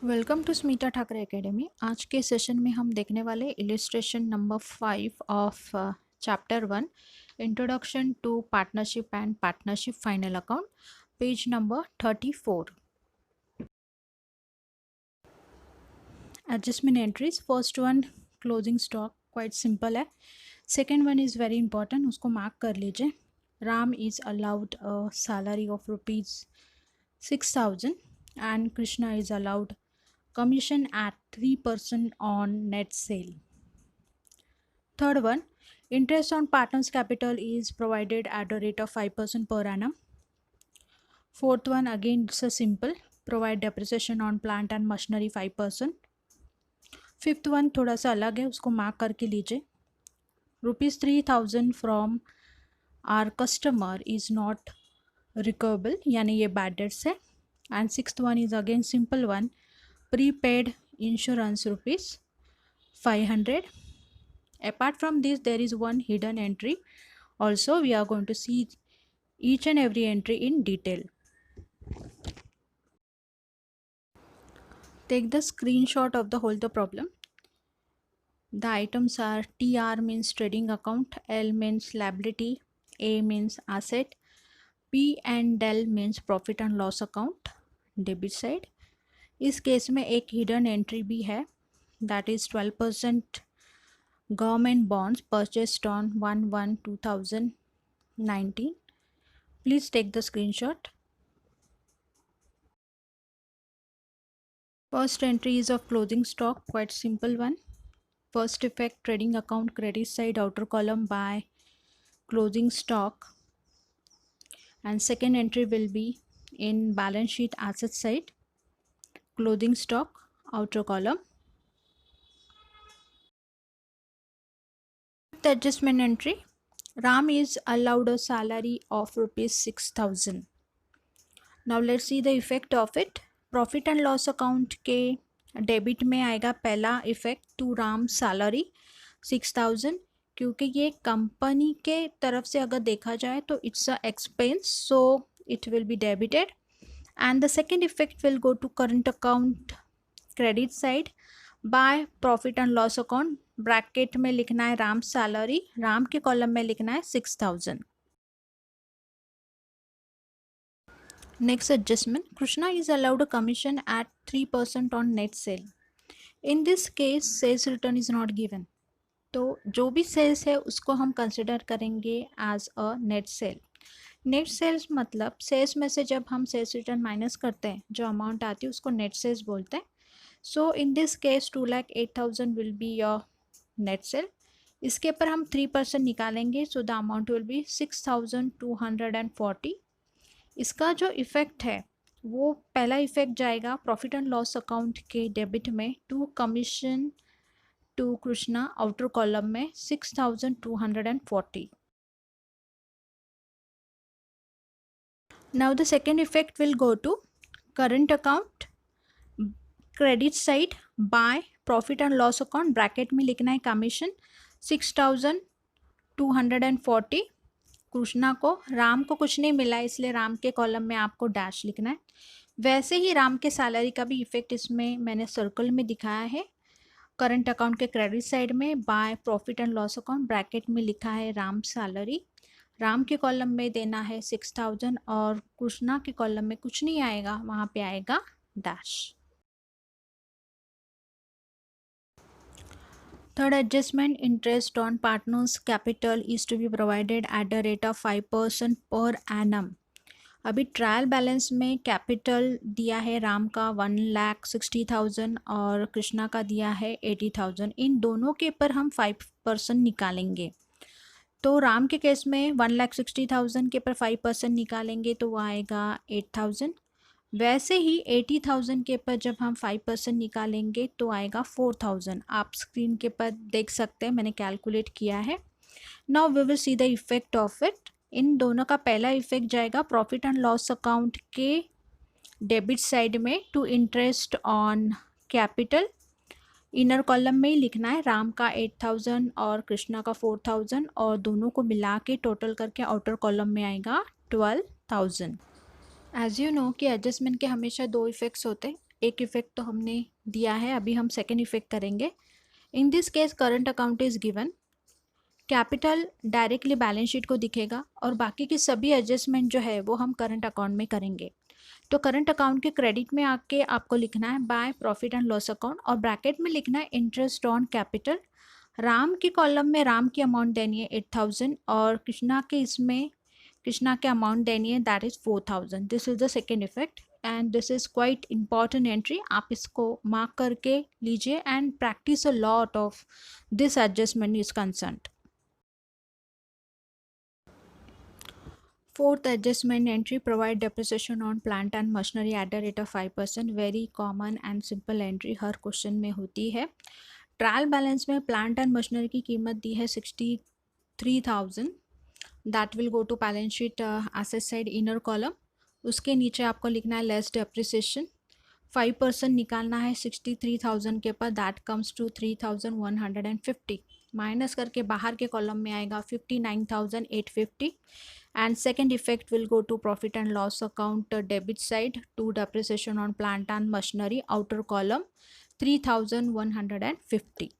Welcome to Smita Thackeray academy. आज के session में हम देखने वाले illustration number 5 of chapter 1 introduction to partnership and partnership final account, page number 34। Adjustment entries, first one closing stock, quite simple है। Second one is very important, उसको mark कर लीजिए। Ram is allowed a salary of ₹6,000 and Krishna is allowed commission at 3% on net sale. Third one, interest on partners capital is provided at a rate of 5% per annum. Fourth one, again it's a simple, provide depreciation on plant and machinery 5%. Fifth one थोड़ा सा अलग है, उसको mark करके लीजिए। ₹3,000 from our customer is not recoverable, यानी ये bad debts है। And sixth one is again simple one, prepaid insurance ₹500. Apart from this, there is one hidden entry also. We are going to see each and every entry in detail. Take the screenshot of the whole the problem. The items are TR means trading account, L means liability, A means asset, P and L means profit and loss account, debit side. इस case में एक hidden entry भी है, that is 12% government bonds purchased on 1/1/2019. Please take the screenshot. First entry is of closing stock, quite simple one. First effect trading account credit side outer column by closing stock, and second entry will be in balance sheet asset side clothing stock outer column. The adjustment entry, Ram is allowed a salary of ₹6,000. Now let's see the effect of it. Profit and loss account के debit में आएगा पहला effect to Ram salary 6,000, क्योंकि ये company के तरफ से अगर देखा जाए तो it's a expense, so it will be debited. And the second effect will go to current account credit side by profit and loss account. Bracket में लिखना है राम सैलरी, राम के कॉलम में लिखना है 6,000. Next adjustment, Krishna is allowed a commission at 3% on net sale. In this case sales return is not given, तो जो भी सेल्स है उसको हम कंसिडर करेंगे as a net sale. Net sales मतलब सेल्स में से जब हम सेल्स रिटर्न माइनस करते हैं जो अमाउंट आती है उसको नेट सेल्स बोलते हैं. So in this case 2,08,000 will be your net sale. इसके ऊपर हम 3% निकालेंगे, so the amount will be 6,240. इसका जो इफेक्ट है वो पहला इफेक्ट जाएगा प्रॉफिट एंड लॉस अकाउंट के डेबिट में to commission to Krishna outer column में 6,240. Now the second effect will go to current account credit side by profit and loss account. Bracket में लिखना है कमीशन 6,240. कृष्णा को, राम को कुछ नहीं मिला इसलिए राम के कॉलम में आपको डैश लिखना है. वैसे ही राम के सैलरी का भी इफेक्ट इसमें मैंने सर्कल में दिखाया है. करंट अकाउंट के क्रेडिट साइड में by profit and loss account, bracket में लिखा है राम सैलरी. राम के कॉलम में देना है 6,000 और कृष्णा के कॉलम में कुछ नहीं आएगा, वहाँ पे आएगा dash. Third adjustment, interest on partners capital is to be provided at the rate of 5% per annum. अभी ट्रायल बैलेंस में कैपिटल दिया है राम का 1,60,000 और कृष्णा का दिया है 80,000. इन दोनों के ऊपर हम 5% निकालेंगे. तो राम के केस में 1,60,000 के ऊपर 5% निकालेंगे तो वो आएगा 8,000. वैसे ही 80,000 के ऊपर जब हम 5% निकालेंगे तो आएगा 4,000. आप स्क्रीन के ऊपर देख सकते हैं, मैंने कैलकुलेट किया है. Now we will see the effect of it. इन दोनों का पहला इफेक्ट जाएगा प्रॉफिट एंड लॉस अकाउंट के डेबिट साइड में to interest on capital. Inner column में ही लिखना है राम का 8,000 और कृष्णा का 4,000 और दोनों को मिला के टोटल करके आउटर कॉलम में आएगा 12,000. एज यू नो कि एडजस्टमेंट के हमेशा दो इफेक्ट्स होते हैं, एक इफेक्ट तो हमने दिया है, अभी हम सेकेंड इफेक्ट करेंगे। इन this case current account is given, capital directly balance sheet को दिखेगा और बाकी की सभी एडजस्टमेंट जो है वो हम करंट अकाउंट में करेंगे। तो करंट अकाउंट के क्रेडिट में आके आपको लिखना है by profit and loss account और ब्रैकेट में लिखना है इंटरेस्ट ऑन कैपिटल। राम के कॉलम में राम की अमाउंट देनी है 8000 और कृष्णा के अमाउंट देनी है that is 4000। This is the second effect and this is quite important entry, आप इसको मार्क करके लीजिए and practice a lot of this adjustment is concerned. Fourth adjustment entry, provide depreciation on plant and machinery at the rate of 5%. Very common and simple entry हर question में होती है। Trial balance में plant and machinery की कीमत दी है 63,000, that will go to balance sheet asset side inner column. उसके नीचे आपको लिखना है लेस डेप्रिसिएशन, 5% निकालना है 63,000 के ऊपर, दैट कम्स टू 3,150 माइनस करके बाहर के कॉलम में आएगा 59,850 and second effect will go to profit and loss account debit side to depreciation on plant and machinery outer column 3,150.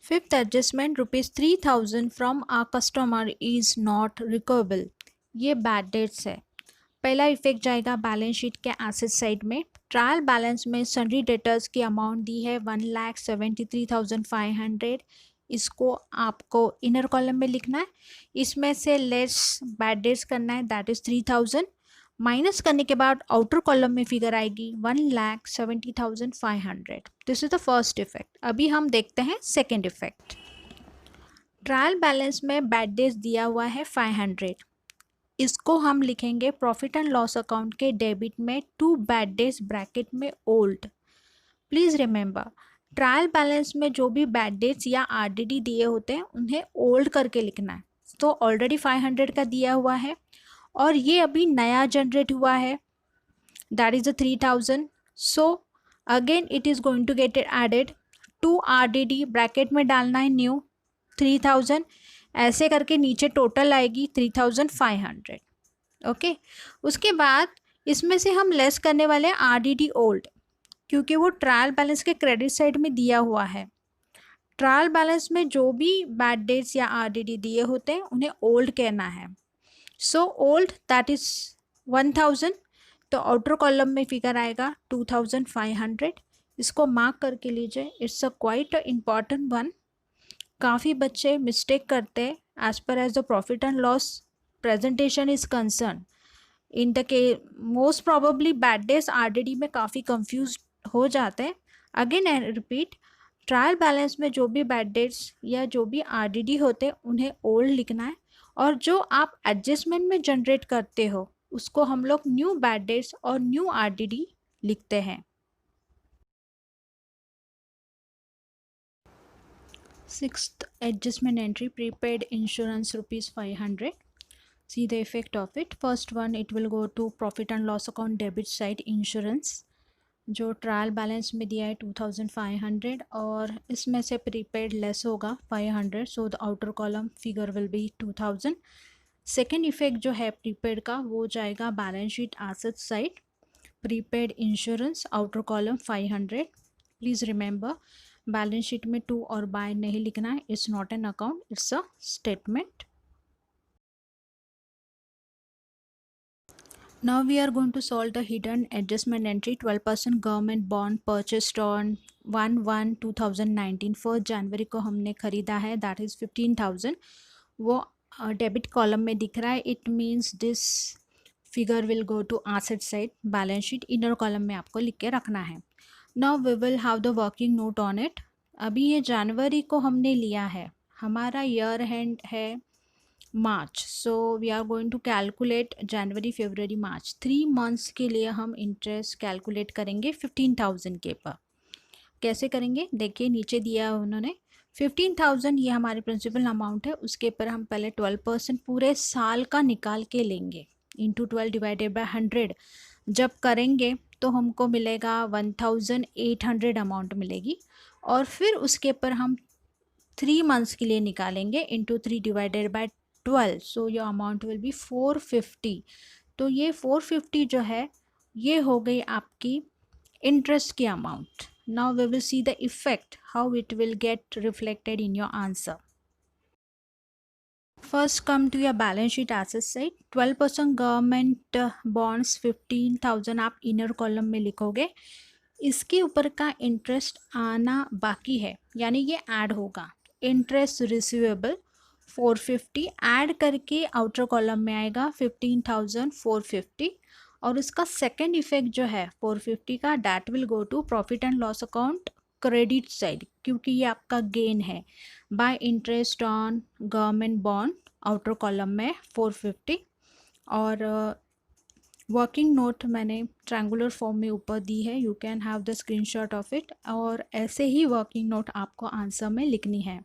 Fifth adjustment, rupees 3,000 from our customer is not recoverable. ये bad dates है। पहला effect जाएगा balance sheet के asset side में। Trial balance में sundry debtors की amount दी है 1,73,500, इसको आपको इनर कॉलम में लिखना है। इसमें से लेस बैड डेट्स करना है दैट इज 3,000, माइनस करने के बाद आउटर कॉलम में फिगर आएगी 1,70,500। This is the first effect. अभी हम देखते हैं सेकेंड इफेक्ट। ट्रायल बैलेंस में बैड डेट्स दिया हुआ है 500, इसको हम लिखेंगे प्रॉफिट एंड लॉस अकाउंट के डेबिट में 2 बैड डेज ब्रैकेट में old. Please remember, trial balance में जो भी बैड डेट्स या आरडीडी दिए होते हैं उन्हें ओल्ड करके लिखना है। तो ऑलरेडी 500 का दिया हुआ है और ये अभी नया जनरेट हुआ है that is the 3,000। So again it is going to get added to RDD, bracket में डालना है न्यू 3,000, ऐसे करके नीचे टोटल आएगी 3,500। ओके, उसके बाद इसमें से हम लेस करने वाले हैं आरडीडी ओल्ड, क्योंकि वो ट्रायल बैलेंस के क्रेडिट साइड में दिया हुआ है। ट्रायल बैलेंस में जो भी बैड डेट्स या आरडीडी दिए होते हैं उन्हें ओल्ड कहना है। सो ओल्ड दैट इज 1,000, तो आउटर कॉलम में फिगर आएगा 2,500, इसको मार्क करके लीजिए। It's a quite important one. काफ़ी बच्चे मिस्टेक करते हैं as per as the profit and loss presentation is concern. In the के most probably bad days RDD में काफ़ी कंफ्यूज हो जाते हैं। Again I repeat, trial balance में जो भी बैड डेट्स या जो भी आरडीडी होते हैं उन्हें ओल्ड लिखना है और जो आप एडजस्टमेंट में जनरेट करते हो उसको हम लोग न्यू बैड डेट्स और न्यू आरडीडी लिखते हैं। Sixth adjustment entry, prepaid insurance rupees 500. See the effect of it. First one, it will go to profit and loss account debit side insurance, जो ट्रायल बैलेंस में दिया है 2,500 और इसमें से प्रीपेड लेस होगा 500, so the outer column figure will be 2,000। Second effect जो है प्रीपेड का वो जाएगा balance sheet asset side, prepaid insurance outer column 500। Please remember, balance sheet में टू और बाय नहीं लिखना है, it's not an account, it's a statement. Now we are going to solve the hidden adjustment entry, 12% government bond purchased on 1/1/2019, 1 जनवरी को हमने ख़रीदा है that is 15,000, वो डेबिट कॉलम में दिख रहा है। It means this figure will go to asset side balance sheet, inner column में आपको लिख के रखना है। Now we will have the working note on it. अभी ये जनवरी को हमने लिया है, हमारा ईयर एंड है March, so we are going to calculate January February March, 3 months के लिए हम इंटरेस्ट कैलकुलेट करेंगे 15,000 के पर। कैसे करेंगे देखिए, नीचे दिया है उन्होंने 15,000, ये हमारी प्रिंसिपल अमाउंट है, उसके ऊपर हम पहले 12% पूरे साल का निकाल के लेंगे इंटू 12 डिवाइडेड बाय 100। जब करेंगे तो हमको मिलेगा 1,800 अमाउंट मिलेगी और फिर उसके ऊपर हम 3 मंथ्स के लिए निकालेंगे into 3 divided by 12, so your amount will be 450। तो ये 450 जो है ये हो गई आपकी इंटरेस्ट की amount. Now we will see the effect how it will get reflected in your answer. First come to your balance sheet asset side. 12% government bonds 15,000 आप इनर कॉलम में लिखोगे. इसके ऊपर का इंटरेस्ट आना बाकी है, यानी ये ऐड होगा. इंटरेस्ट रिसीवेबल 450 ऐड करके आउटर कॉलम में आएगा 15,450. और उसका सेकेंड इफेक्ट जो है 450 का, that will go to profit and loss account credit side, क्योंकि ये आपका गेन है by interest on government bond outer column में 450. और वर्किंग नोट मैंने ट्रायंगुलर फॉर्म में ऊपर दी है, you can have the screenshot of it. और ऐसे ही वर्किंग नोट आपको आंसर में लिखनी है.